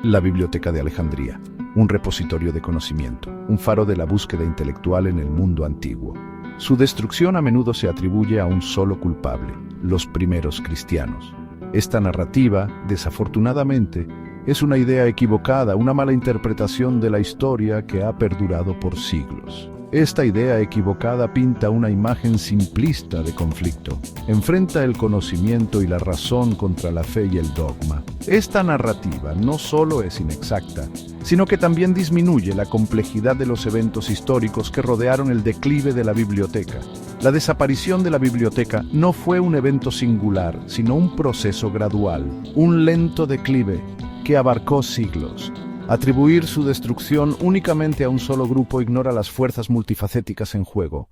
La Biblioteca de Alejandría, un repositorio de conocimiento, un faro de la búsqueda intelectual en el mundo antiguo. Su destrucción a menudo se atribuye a un solo culpable, los primeros cristianos. Esta narrativa, desafortunadamente, es una idea equivocada, una mala interpretación de la historia que ha perdurado por siglos. Esta idea equivocada pinta una imagen simplista de conflicto. Enfrenta el conocimiento y la razón contra la fe y el dogma. Esta narrativa no solo es inexacta, sino que también disminuye la complejidad de los eventos históricos que rodearon el declive de la biblioteca. La desaparición de la biblioteca no fue un evento singular, sino un proceso gradual, un lento declive que abarcó siglos. Atribuir su destrucción únicamente a un solo grupo ignora las fuerzas multifacéticas en juego.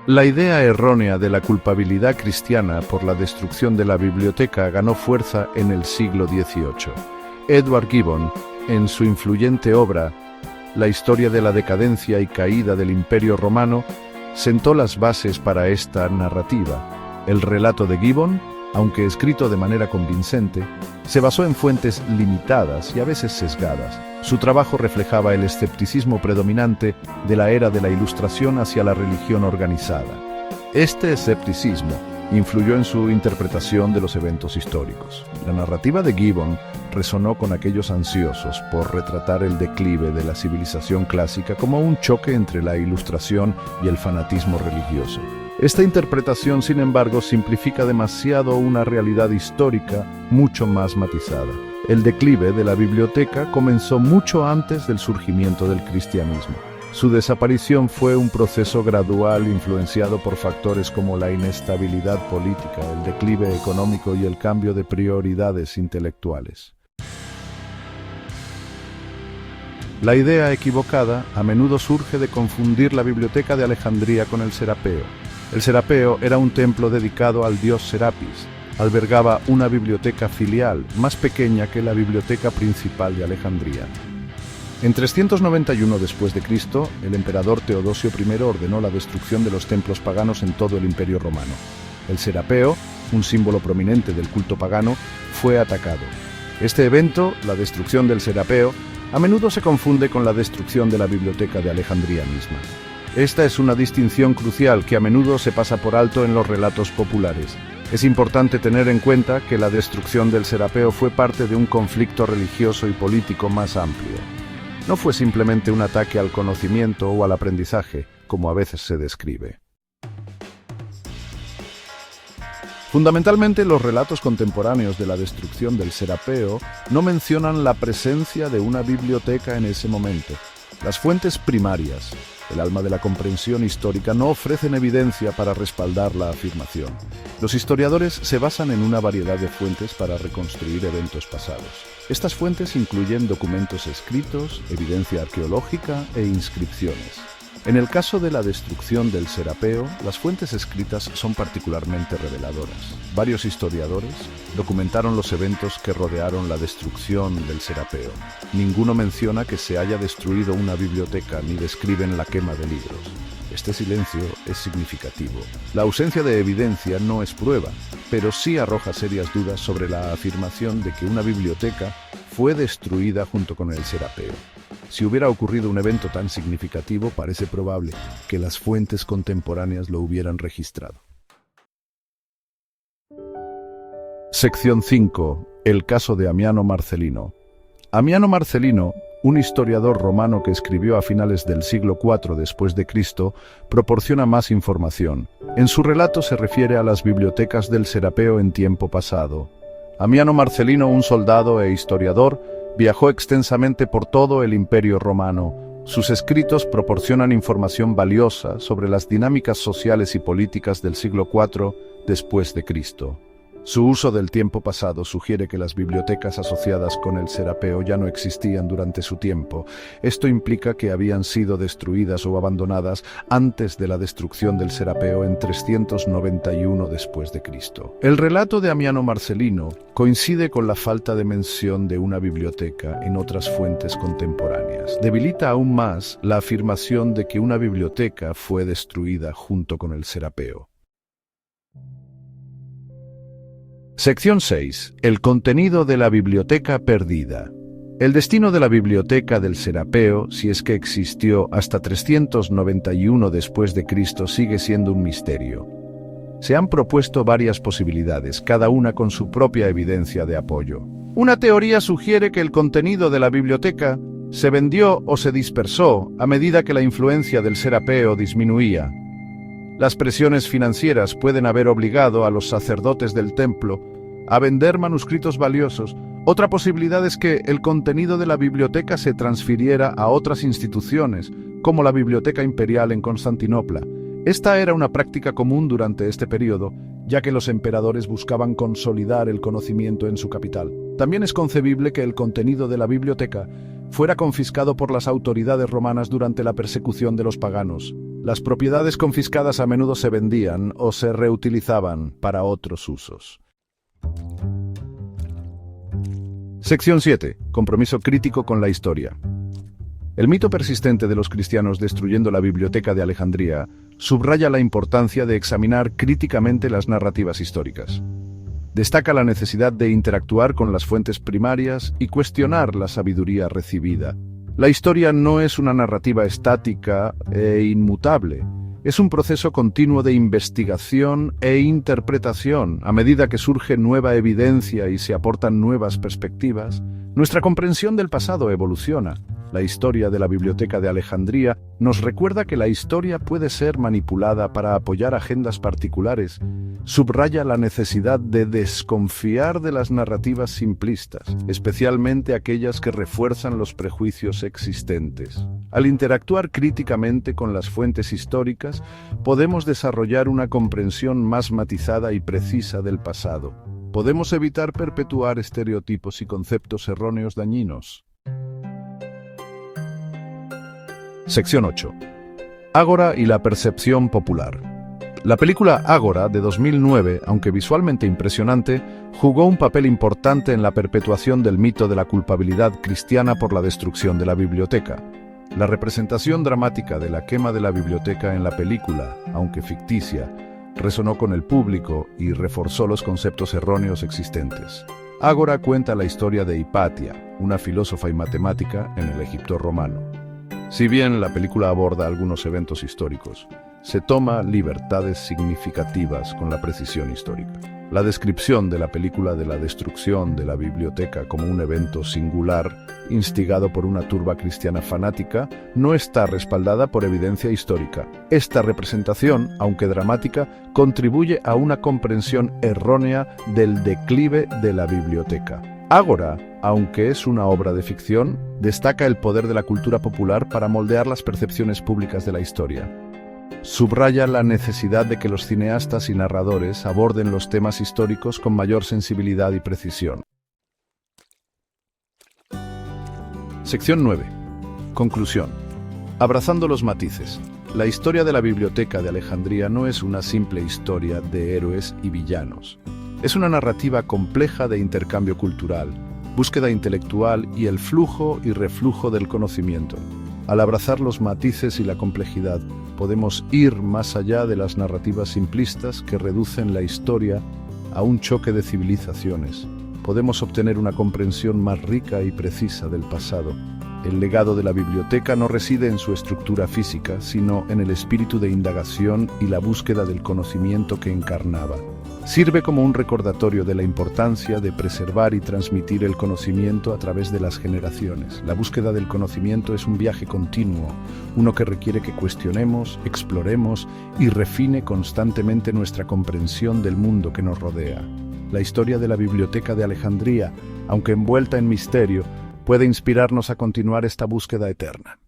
La idea errónea de la culpabilidad cristiana por la destrucción de la biblioteca ganó fuerza en el siglo XVIII. Edward Gibbon, en su influyente obra La historia de la decadencia y caída del Imperio Romano, sentó las bases para esta narrativa. El relato de Gibbon, aunque escrito de manera convincente, se basó en fuentes limitadas y a veces sesgadas. Su trabajo reflejaba el escepticismo predominante de la era de la Ilustración hacia la religión organizada. Este escepticismo influyó en su interpretación de los eventos históricos. La narrativa de Gibbon resonó con aquellos ansiosos por retratar el declive de la civilización clásica como un choque entre la Ilustración y el fanatismo religioso. Esta interpretación, sin embargo, simplifica demasiado una realidad histórica mucho más matizada. El declive de la biblioteca comenzó mucho antes del surgimiento del cristianismo. Su desaparición fue un proceso gradual influenciado por factores como la inestabilidad política, el declive económico y el cambio de prioridades intelectuales. La idea equivocada a menudo surge de confundir la Biblioteca de Alejandría con el Serapeo. El Serapeo era un templo dedicado al dios Serapis. Albergaba una biblioteca filial, más pequeña que la biblioteca principal de Alejandría. En 391 después de Cristo, el emperador Teodosio I ordenó la destrucción de los templos paganos en todo el Imperio Romano. El Serapeo, un símbolo prominente del culto pagano, fue atacado. Este evento, la destrucción del Serapeo, a menudo se confunde con la destrucción de la Biblioteca de Alejandría misma. Esta es una distinción crucial que a menudo se pasa por alto en los relatos populares. Es importante tener en cuenta que la destrucción del Serapeo fue parte de un conflicto religioso y político más amplio. No fue simplemente un ataque al conocimiento o al aprendizaje, como a veces se describe. Fundamentalmente, los relatos contemporáneos de la destrucción del Serapeo no mencionan la presencia de una biblioteca en ese momento. Las fuentes primarias, el alma de la comprensión histórica, no ofrecen evidencia para respaldar la afirmación. Los historiadores se basan en una variedad de fuentes para reconstruir eventos pasados. Estas fuentes incluyen documentos escritos, evidencia arqueológica e inscripciones. En el caso de la destrucción del Serapeo, las fuentes escritas son particularmente reveladoras. Varios historiadores documentaron los eventos que rodearon la destrucción del Serapeo. Ninguno menciona que se haya destruido una biblioteca ni describen la quema de libros. Este silencio es significativo. La ausencia de evidencia no es prueba, pero sí arroja serias dudas sobre la afirmación de que una biblioteca fue destruida junto con el Serapeo. Si hubiera ocurrido un evento tan significativo, parece probable que las fuentes contemporáneas lo hubieran registrado. Sección 5. El caso de Amiano Marcelino. Amiano Marcelino, un historiador romano que escribió a finales del siglo IV después de Cristo, proporciona más información. En su relato se refiere a las bibliotecas del Serapeo en tiempo pasado. Amiano Marcelino, un soldado e historiador, viajó extensamente por todo el Imperio Romano. Sus escritos proporcionan información valiosa sobre las dinámicas sociales y políticas del siglo IV después de Cristo. Su uso del tiempo pasado sugiere que las bibliotecas asociadas con el Serapeo ya no existían durante su tiempo. Esto implica que habían sido destruidas o abandonadas antes de la destrucción del Serapeo en 391 después de Cristo. El relato de Amiano Marcelino coincide con la falta de mención de una biblioteca en otras fuentes contemporáneas. Debilita aún más la afirmación de que una biblioteca fue destruida junto con el Serapeo. Sección 6. El contenido de la biblioteca perdida. El destino de la biblioteca del Serapeo, si es que existió hasta 391 después de Cristo, sigue siendo un misterio. Se han propuesto varias posibilidades, cada una con su propia evidencia de apoyo. Una teoría sugiere que el contenido de la biblioteca se vendió o se dispersó a medida que la influencia del Serapeo disminuía. Las presiones financieras pueden haber obligado a los sacerdotes del templo a vender manuscritos valiosos. Otra posibilidad es que el contenido de la biblioteca se transfiriera a otras instituciones, como la Biblioteca Imperial en Constantinopla. Esta era una práctica común durante este periodo, ya que los emperadores buscaban consolidar el conocimiento en su capital. También es concebible que el contenido de la biblioteca fuera confiscado por las autoridades romanas durante la persecución de los paganos. Las propiedades confiscadas a menudo se vendían o se reutilizaban para otros usos. Sección 7. Compromiso crítico con la historia. El mito persistente de los cristianos destruyendo la biblioteca de Alejandría subraya la importancia de examinar críticamente las narrativas históricas. Destaca la necesidad de interactuar con las fuentes primarias y cuestionar la sabiduría recibida. La historia no es una narrativa estática e inmutable. Es un proceso continuo de investigación e interpretación. A medida que surge nueva evidencia y se aportan nuevas perspectivas, nuestra comprensión del pasado evoluciona. La historia de la Biblioteca de Alejandría nos recuerda que la historia puede ser manipulada para apoyar agendas particulares. Subraya la necesidad de desconfiar de las narrativas simplistas, especialmente aquellas que refuerzan los prejuicios existentes. Al interactuar críticamente con las fuentes históricas, podemos desarrollar una comprensión más matizada y precisa del pasado. Podemos evitar perpetuar estereotipos y conceptos erróneos dañinos. Sección 8. Ágora y la percepción popular. La película Ágora, de 2009, aunque visualmente impresionante, jugó un papel importante en la perpetuación del mito de la culpabilidad cristiana por la destrucción de la biblioteca. La representación dramática de la quema de la biblioteca en la película, aunque ficticia, resonó con el público y reforzó los conceptos erróneos existentes. Ágora cuenta la historia de Hipatia, una filósofa y matemática en el Egipto romano. Si bien la película aborda algunos eventos históricos, se toma libertades significativas con la precisión histórica. La descripción de la película de la destrucción de la biblioteca como un evento singular, instigado por una turba cristiana fanática, no está respaldada por evidencia histórica. Esta representación, aunque dramática, contribuye a una comprensión errónea del declive de la biblioteca. Ágora, aunque es una obra de ficción, destaca el poder de la cultura popular para moldear las percepciones públicas de la historia. Subraya la necesidad de que los cineastas y narradores aborden los temas históricos con mayor sensibilidad y precisión. Sección 9. Conclusión. Abrazando los matices. La historia de la Biblioteca de Alejandría no es una simple historia de héroes y villanos. Es una narrativa compleja de intercambio cultural, búsqueda intelectual y el flujo y reflujo del conocimiento. Al abrazar los matices y la complejidad, podemos ir más allá de las narrativas simplistas que reducen la historia a un choque de civilizaciones. Podemos obtener una comprensión más rica y precisa del pasado. El legado de la biblioteca no reside en su estructura física, sino en el espíritu de indagación y la búsqueda del conocimiento que encarnaba. Sirve como un recordatorio de la importancia de preservar y transmitir el conocimiento a través de las generaciones. La búsqueda del conocimiento es un viaje continuo, uno que requiere que cuestionemos, exploremos y refine constantemente nuestra comprensión del mundo que nos rodea. La historia de la Biblioteca de Alejandría, aunque envuelta en misterio, puede inspirarnos a continuar esta búsqueda eterna.